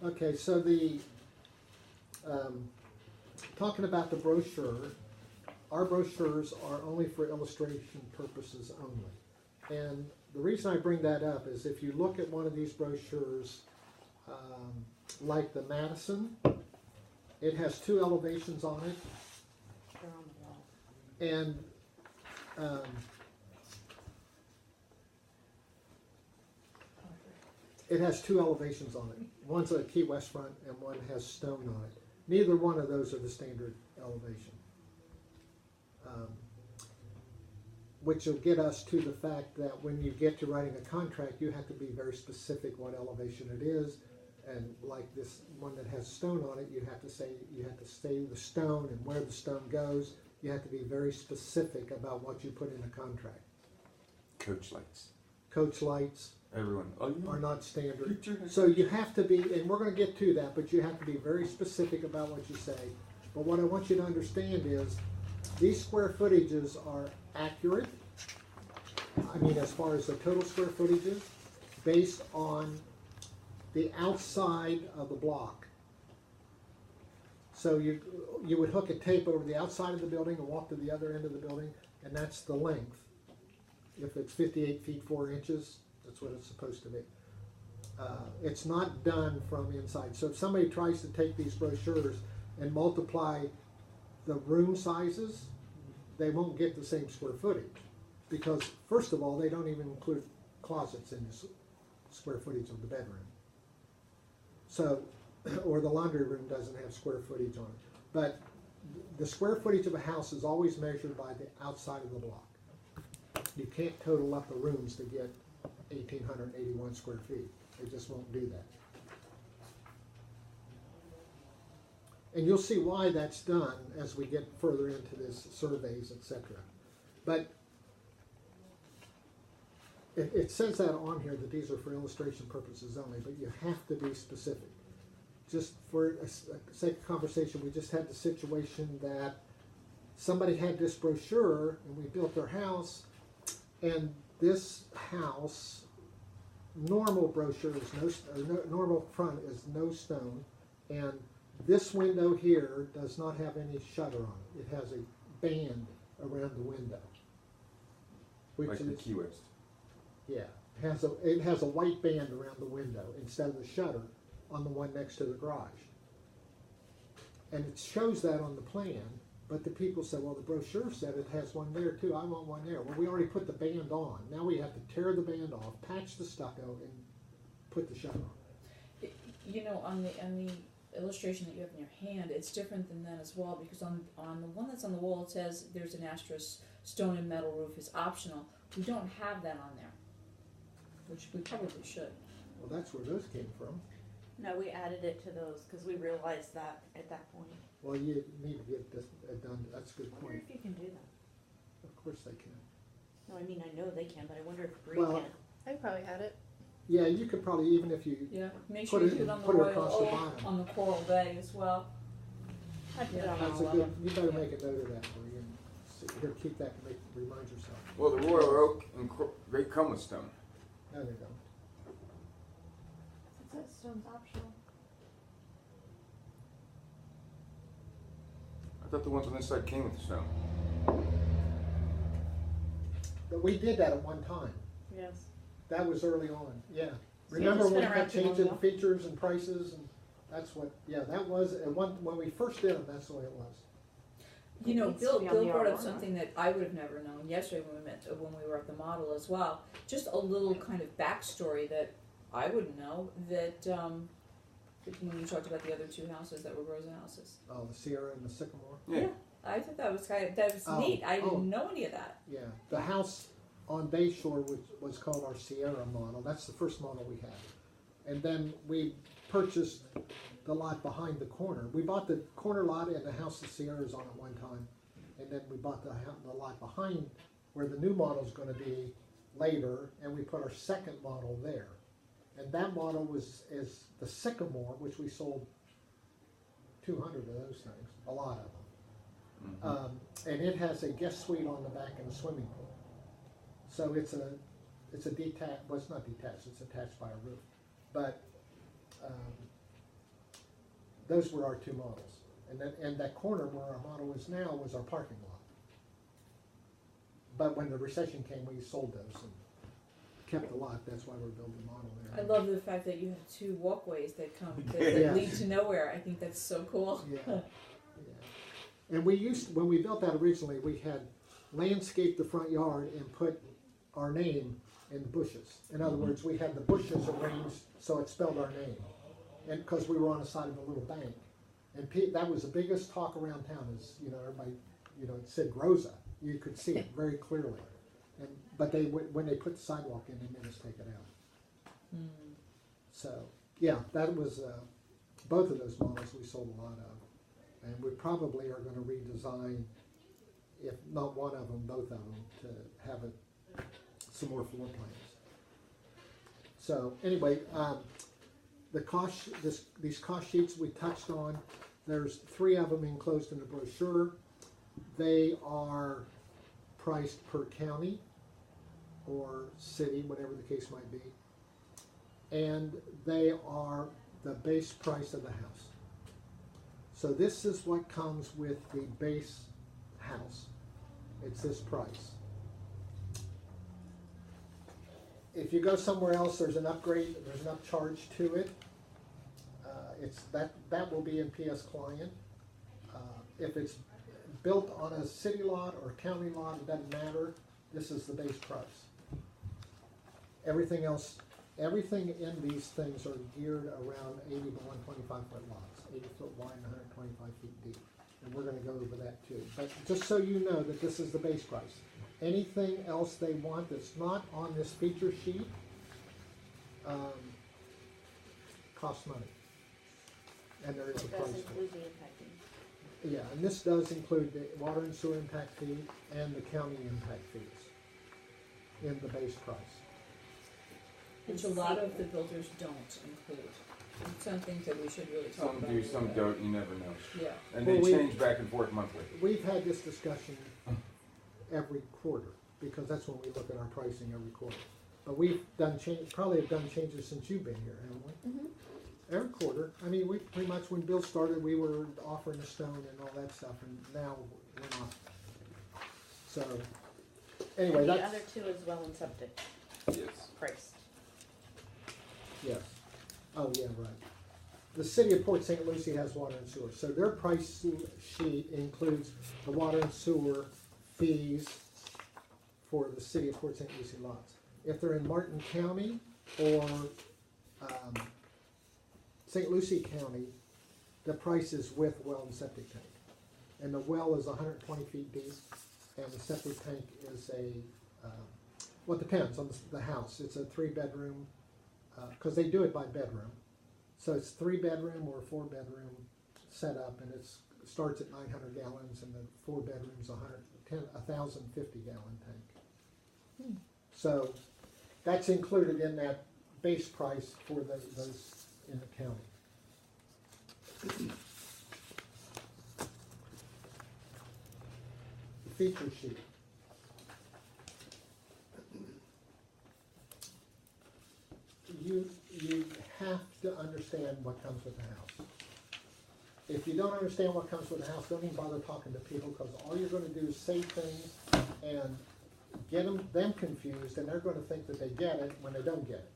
Okay, so um, talking about the brochure, our brochures are only for illustration purposes only. And the reason I bring that up is if you look at one of these brochures, like the Madison, it has two elevations on it. They're on the wall. And it has two elevations on it. One's a Key West front and one has stone on it. Neither one of those are the standard elevation. Which will get us to the fact that when you get to writing a contract, you have to be very specific what elevation it is. And like this one that has stone on it, you have to say the stone and where the stone goes. You have to be very specific about what you put in a contract. Coach lights. Coach lights Everyone. Oh, you know. are not standard. So you have to be, and we're going to get to that, but you have to be very specific about what you say. But what I want you to understand is these square footages are accurate. I mean, as far as the total square footages, based on the outside of the block. So you would hook a tape over the outside of the building and walk to the other end of the building, and that's the length. If it's 58 feet 4 inches, that's what it's supposed to be. It's not done from inside. So if somebody tries to take these brochures and multiply the room sizes, they won't get the same square footage. Because first of all, they don't even include closets in the square footage of the bedroom. So, or the laundry room doesn't have square footage on it. But the square footage of a house is always measured by the outside of the block. You can't total up the rooms to get 1,881 square feet. They just won't do that. And you'll see why that's done as we get further into this surveys, etc. But it says that on here that these are for illustration purposes only, but you have to be specific. Just for sake of conversation, we just had the situation that somebody had this brochure and we built their house, and this house, normal brochure is normal front is no stone, and this window here does not have any shutter on it. It has a band around the window. Which Like the Key West. Yeah, it has a white band around the window instead of the shutter on the one next to the garage. And it shows that on the plan, but the people said, well, the brochure said it has one there too. I want one there. Well, we already put the band on. Now we have to tear the band off, patch the stucco, and put the shutter on. You know, on the illustration that you have in your hand, it's different than that as well, because on the one that's on the wall it says there's an asterisk, stone and metal roof is optional. We don't have that on there, which we probably should. Well, that's where those came from. No, we added it to those because we realized that at that point. Well, you need to get this done. That's a good I wonder point. if you can do that. Of course they can. No, I mean, I know they can, but I wonder if Bree Well, can. I could probably add it. Yeah, you could probably, even if you, Yeah, make Put sure you it- do it on the put it Royal across the Oak, bottom. on the Coral Bay as well. I put it Yeah, on that's all a of good, them. you better make a note of that for you. Here, keep that to remind yourself. Well, the Royal Oak and they come with stone. No, they don't. It says stone's optional. I thought the ones on this side came with the stone. But we did that at one time. Yes. That was early on, yeah. So Remember it's when been we around kept too long changing now? features and prices, and that's what, yeah, that was, when we first did them, that's the way it was. You know, It needs to Bill be on the brought up R1. something that I would have never known yesterday when we were at the model as well. Just a little kind of backstory that I wouldn't know, that when you talked about the other two houses that were Rosa houses. Oh, the Sierra and the Sycamore? Yeah. I thought that was Oh, neat. I oh. didn't know any of that. Yeah, the house on Bayshore was called our Sierra model. That's the first model we had. And then we purchased the lot behind the corner. We bought the corner lot and the house the Sierra's on at one time. And then we bought the lot behind where the new model's gonna be later, and we put our second model there. And that model is the Sycamore, which we sold 200 of those things, a lot of them. And it has a guest suite on the back and a swimming pool. So it's a detached, well, it's not detached, it's attached by a roof. But those were our two models. And that corner where our model is now was our parking lot. But when the recession came, we sold those and kept the lot. That's why we're building the model there. I love the fact that you have two walkways that come, that Yeah. lead to nowhere. I think that's so cool. Yeah, yeah. And when we built that originally, we had landscaped the front yard and put our name in the bushes. In other words, we had the bushes arranged so it spelled our name. And because we were on the side of a little bank. And that was the biggest talk around town is, everybody, it said Rosa. You could see it very clearly. But when they put the sidewalk in, they made us take it out. Hmm. So, yeah, that was, both of those models we sold a lot of. And we probably are gonna redesign, if not one of them, both of them, to have some more floor plans. So, anyway, these cost sheets we touched on, there's 3 of them enclosed in the brochure. They are priced per county or city, whatever the case might be. And they are the base price of the house. So this is what comes with the base house. It's this price. If you go somewhere else, there's an upgrade, there's an upcharge to it. That will be in PS Client. If it's built on a city lot or county lot, it doesn't matter. This is the base price. Everything else, everything in these things are geared around 80 to 125 foot lots, 80 foot wide and 125 feet deep. And we're gonna go over that too. But just so you know that this is the base price. Anything else they want that's not on this feature sheet costs money. And there is a It price does for it. include the impact fee. Yeah, and this does include the water and sewer impact fee and the county impact fees in the base price. Which a lot of the builders don't include. Some things that we should really talk Some about. do, some don't, you never know. Yeah. And Well, they change back and forth monthly. We've had this discussion every quarter, because that's when we look at our pricing every quarter. But we've probably have done changes since you've been here, haven't we? Mm-hmm. Every quarter. I mean, we pretty much, when Bill started, we were offering a stone and all that stuff, and now we're not. So, anyway, And the that's, other two is well and septic Yes. priced. yes. Oh, yeah, right. The city of Port St. Lucie has water and sewer, so their price sheet includes the water and sewer fees for the city of Port St. Lucie lots. If they're in Martin County or St. Lucie County, the price is with well and septic tank. And the well is 120 feet deep, and the septic tank is well, it depends on the house. It's a 3-bedroom, because they do it by bedroom. So it's 3-bedroom or 4-bedroom setup, and it starts at 900 gallons, and the 4 bedrooms 1,050 gallon tank. So that's included in that base price for those in the county. The feature sheet. You have to understand what comes with the house. If you don't understand what comes with the house, don't even bother talking to people, because all you're gonna do is say things and get them confused, and they're gonna think that they get it when they don't get it.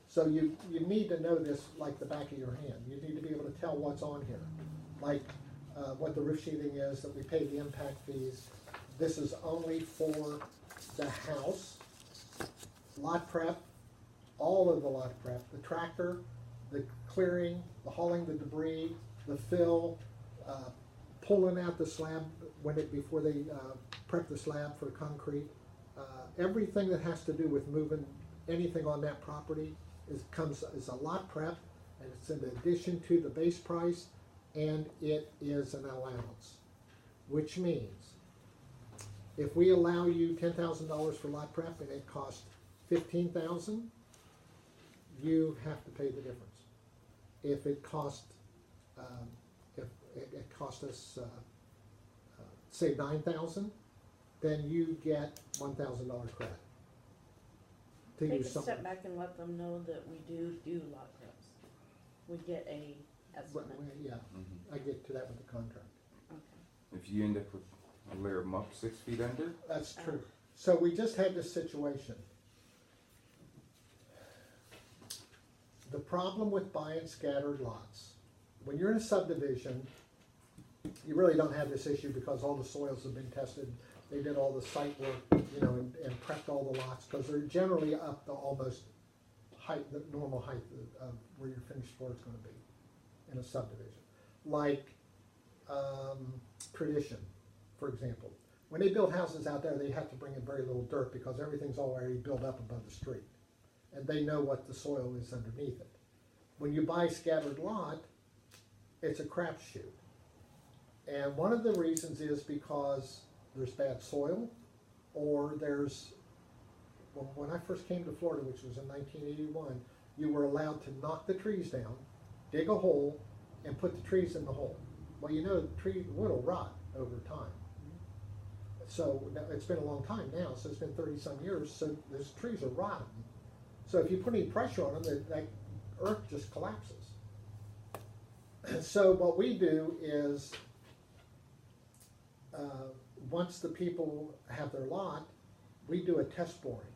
So you need to know this like the back of your hand. You need to be able to tell what's on here. Like what the roof sheathing is, that we pay the impact fees. This is only for the house, lot prep, all of the lot prep, the tractor, the clearing, the hauling the debris, the fill, pulling out the slab before they prep the slab for concrete. Everything that has to do with moving anything on that property is a lot prep, and it's in addition to the base price, and it is an allowance, which means if we allow you $10,000 for lot prep and it costs $15,000, you have to pay the difference. If it cost, if it cost us, say $9,000, then you get $1,000 credit. To Take a use something. step back and let them know that we do lot preps. We get a estimate. Yeah, I get to that with the contract. Okay. If you end up with a layer of muck 6 feet under, That's true. So we just had this situation. The problem with buying scattered lots, when you're in a subdivision, you really don't have this issue because all the soils have been tested. They did all the site work, and prepped all the lots, because they're generally up to almost height, the normal height of where your finished floor is gonna be in a subdivision. Like, Tradition, for example. When they build houses out there, they have to bring in very little dirt because everything's already built up above the street. And they know what the soil is underneath it. When you buy scattered lot, it's a crapshoot. And one of the reasons is because there's bad soil, or when I first came to Florida, which was in 1981, you were allowed to knock the trees down, dig a hole, and put the trees in the hole. Well, the wood will rot over time. So it's been a long time now, so it's been 30-some years, so those trees are rotten. So if you put any pressure on them, that earth just collapses. So what we do is, once the people have their lot, we do a test boring.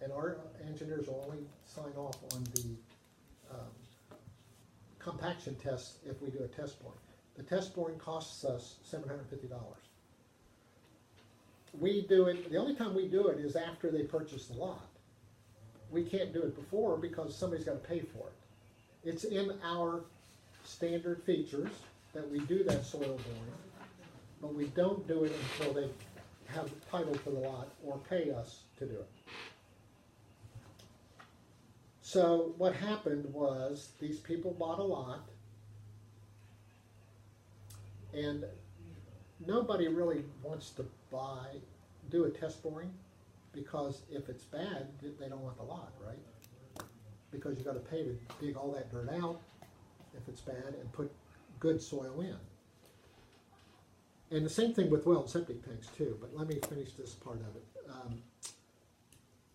And our engineers will only sign off on the compaction tests if we do a test boring. The test boring costs us $750. We do it, the only time we do it is after they purchase the lot. We can't do it before because somebody's got to pay for it. It's in our standard features that we do that soil boring, but we don't do it until they have the title to the lot or pay us to do it. So what happened was these people bought a lot, and nobody really wants to do a test boring, because if it's bad, they don't want the lot, right? Because you got to pay to dig all that dirt out if it's bad and put good soil in. And the same thing with well and septic tanks too, but let me finish this part of it.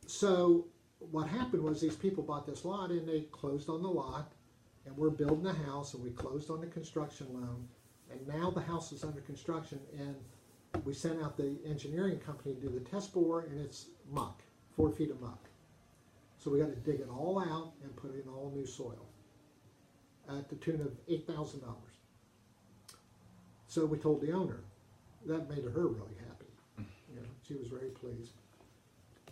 So what happened was these people bought this lot and they closed on the lot, and we're building a house, and we closed on the construction loan, and now the house is under construction, and we sent out the engineering company to do the test bore, and it's muck, 4 feet of muck. So we got to dig it all out and put in all new soil at the tune of $8,000. So we told the owner. That made her really happy. She was very pleased.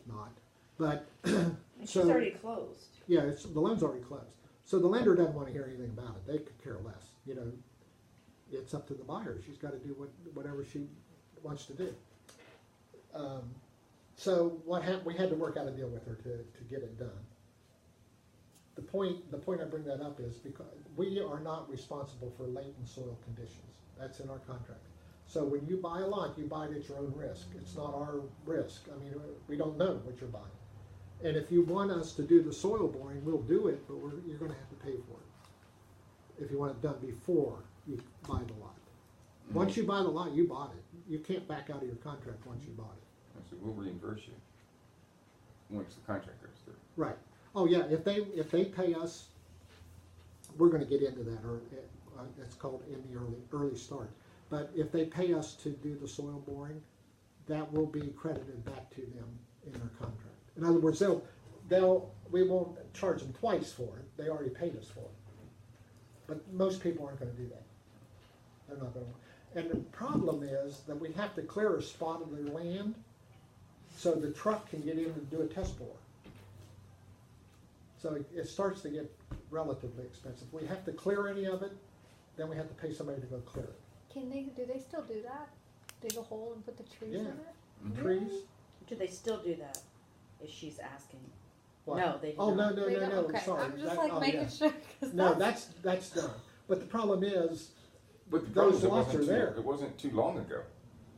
Not, but And so she's already closed. yeah, the loan's already closed. So the lender doesn't want to hear anything about it. They could care less. It's up to the buyer. She's got to do whatever she wants to do. So what happened? We had to work out a deal with her to get it done. The point I bring that up is because we are not responsible for latent soil conditions. That's in our contract. So when you buy a lot, you buy it at your own risk. It's not our risk. I mean, we don't know what you're buying. And if you want us to do the soil boring, we'll do it, but you're going to have to pay for it if you want it done before you buy the lot. Once you buy the lot, you bought it. You can't back out of your contract once you bought it. so we'll reimburse you once the contract goes through. Right. Oh yeah. If they pay us, we're going to get into that. Or it's called in the early start. But if they pay us to do the soil boring, that will be credited back to them in our contract. In other words, we won't charge them twice for it. They already paid us for it. But most people aren't going to do that. They're not going to. And the problem is that we have to clear a spot of their land so the truck can get in and do a test bore. So it starts to get relatively expensive. We have to clear any of it, then we have to pay somebody to go clear it. Do they still do that? Dig a hole and put the trees in Yeah. it? Trees? Do they still do that? Is she's asking? What? No, they do Oh, not. no, They don't? Okay, sorry. I'm just That- making yeah. sure. 'Cause No, that's done. But the problem is, But the Those problem is it lots wasn't are too, there. it wasn't too long ago.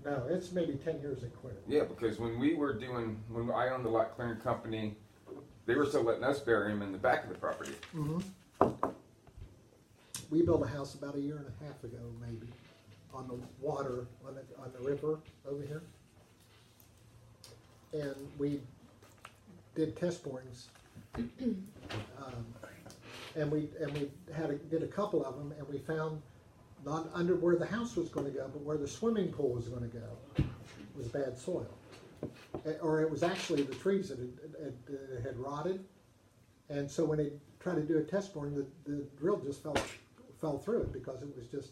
no, it's maybe 10 years they quit it. Yeah, because when I owned the lot clearing company, they were still letting us bury them in the back of the property. We built a house about a year and a half ago, maybe, on the water, on the river over here. And we did test borings. and we did a couple of them, and we found not under where the house was going to go, but where the swimming pool was going to go was bad soil, or it was actually the trees that had rotted, and so when they tried to do a test boring, the drill just fell through it because it was just.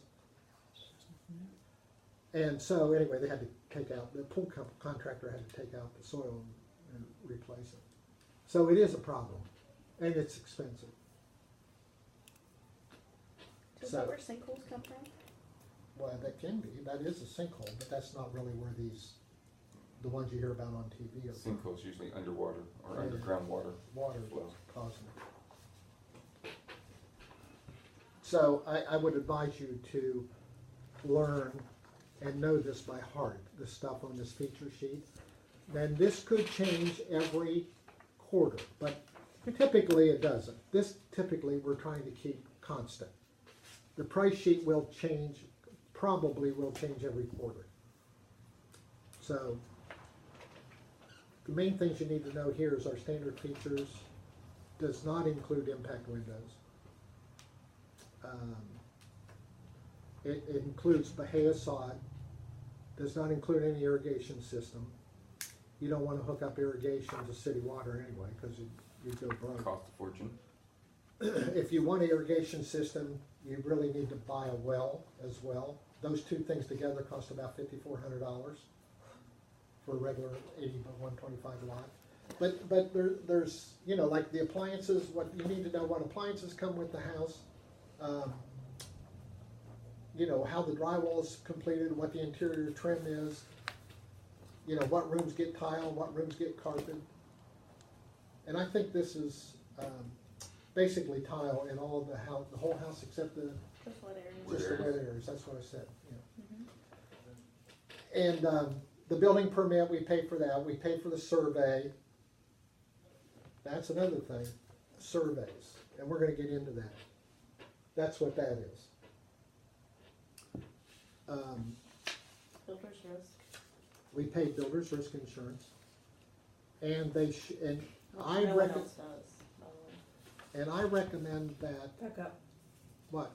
And so anyway, they had to take out, the pool contractor had to take out the soil and replace it. So it is a problem, and it's expensive. Is So- that where sinkholes come from? Well, that can be, that is a sinkhole, but that's not really where the ones you hear about on TV are from. Sinkholes usually underwater or Yeah. underground water. Water Flow. causing it. So I would advise you to learn and know this by heart, the stuff on this feature sheet. Then this could change every quarter, but typically it doesn't. This typically we're trying to keep constant. The price sheet will change, probably will change every quarter. So the main things you need to know here is our standard features does not include impact windows. It includes Bahia sod, does not include any irrigation system. You don't want to hook up irrigation to city water anyway, because you'd go broke. Cost a fortune. If you want an irrigation system, you really need to buy a well as well. Those two things together cost about $5,400 for a regular 80 by 125 lot. But there's, you know, like the appliances, what you need to know what appliances come with the house. You know, how the drywall is completed, what the interior trim is, you know, what rooms get tile, what rooms get carpet. And I think this is basically tile in all of the house, the whole house except the Just what area? just the wet areas. That's what I said. Yeah. Mm-hmm. And the building permit, we pay for that. We pay for the survey. That's another thing, surveys, and we're going to get into that. That's what that is. Builder's risk. We pay builder's risk insurance, and they and Which I no one reckon, else does, by the way. and I recommend that. Back up. What?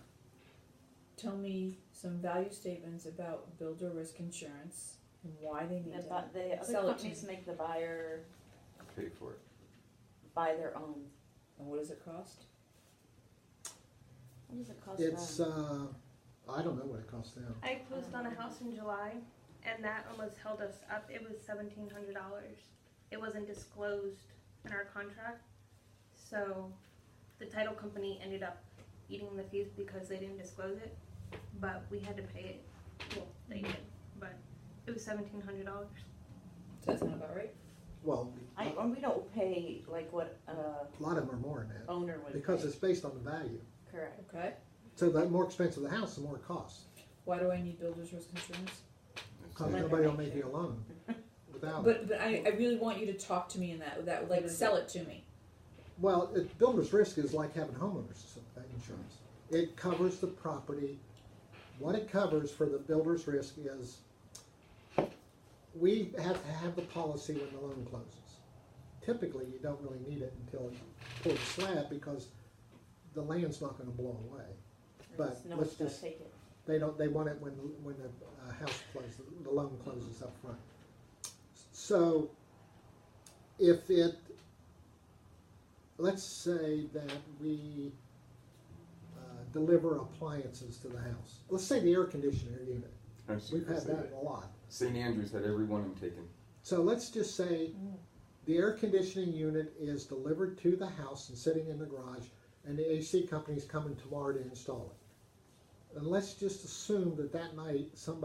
Tell me some value statements about builder risk insurance and why they need The other sell it to companies me. make the buyer Pay for it. buy their own. And what does it cost? What does it cost It's them? I don't know what it costs now. I closed on a house in July, and that almost held us up. It was $1,700. It wasn't disclosed in our contract, so the title company ended up eating the fees because they didn't disclose it. But we had to pay it. Well, they did, but it was $1,700. Does that sound about right? Well, We don't pay like what a lot of them are more than that owner would because pay. it's based on the value. Correct. Okay. So the more expensive the house, the more it costs. Why do I need builder's risk insurance? Because Lender nobody will makes make you. you a loan without it. But I really want you to talk to me in that like sell it to me. Well, builder's risk is like having homeowners insurance. It covers the property. What it covers for the builder's risk is we have to have the policy when the loan closes. Typically, you don't really need it until you pour the slab because the land's not going to blow away. But no let's one's gonna just, take it. they want it when the house closes, the loan closes up front. So if let's say that we deliver appliances to the house. Let's say the air conditioner unit. We've had that a lot. St. Andrews had every one of them taken. So let's just say the air conditioning unit is delivered to the house and sitting in the garage, and the AC company's coming tomorrow to install it. And let's just assume that that night some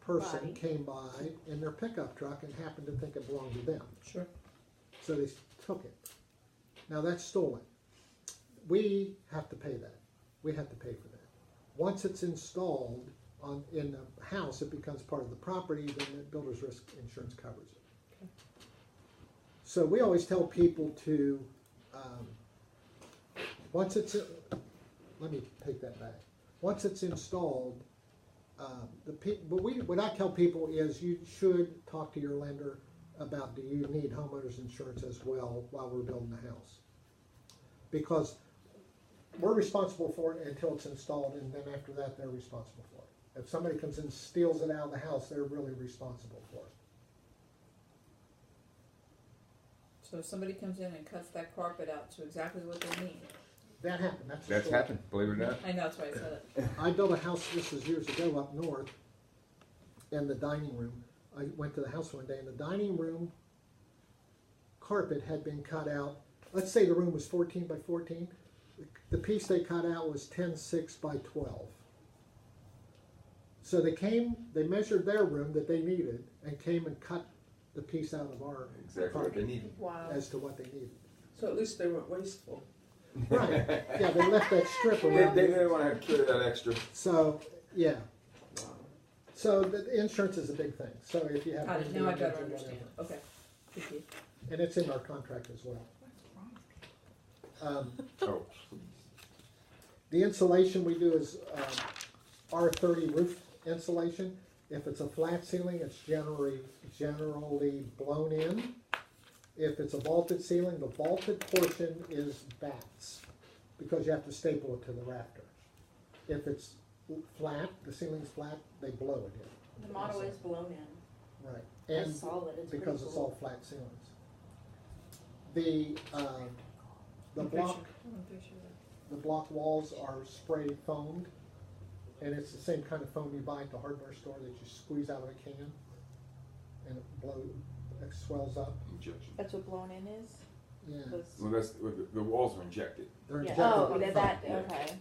person Body. came by in their pickup truck and happened to think it belonged to them. Sure. So they took it. Now that's stolen. We have to pay that. We have to pay for that. Once it's installed in the house, it becomes part of the property, then the builder's risk insurance covers it. Okay. So we always tell people to, once it's, let me take that back. Once it's installed, what I tell people is you should talk to your lender about do you need homeowners insurance as well while we're building the house. because we're responsible for it until it's installed, and then after that, they're responsible for it. If somebody comes in and steals it out of the house, they're really responsible for it. So if somebody comes in and cuts that carpet out to exactly what they need, That happened, that's a That's story. happened, believe it or not. I know, that's why I said it. I built a house, this was years ago, up north, in the dining room. I went to the house one day, and the dining room carpet had been cut out. Let's say the room was 14 by 14. The piece they cut out was 10.6 by 12. So they measured their room that they needed, and came and cut the piece out of our Exactly what they carpet needed. Wow. as to what they needed. So at least they weren't wasteful. Right, yeah, they left that strip They around. didn't want to have to carry that extra. So, yeah. So the insurance is a big thing, so if you have. Got it, wind now I damage better or understand, whatever. okay, thank you. And it's in our contract as well. Oh, The insulation we do is R30 roof insulation. If it's a flat ceiling, it's generally blown in. If it's a vaulted ceiling, the vaulted portion is bats, because you have to staple it to the rafter. If it's flat, the ceiling's flat, they blow it in. The motto is blown in. Right, I and saw it, it's pretty because it's cool. all flat ceilings. The block, the block walls are spray foamed, and it's the same kind of foam you buy at the hardware store that you squeeze out of a can, and it swells up. injection. That's what blown in is? Yeah, Well, the walls are injected, they're Yeah. injected Oh, with that, foam. okay.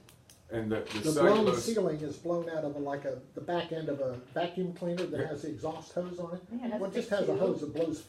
and the The blown cellulose. ceiling is blown out of the back end of a vacuum cleaner that has the exhaust hose on it. Man, that's Well, it just big has a too. hose that blows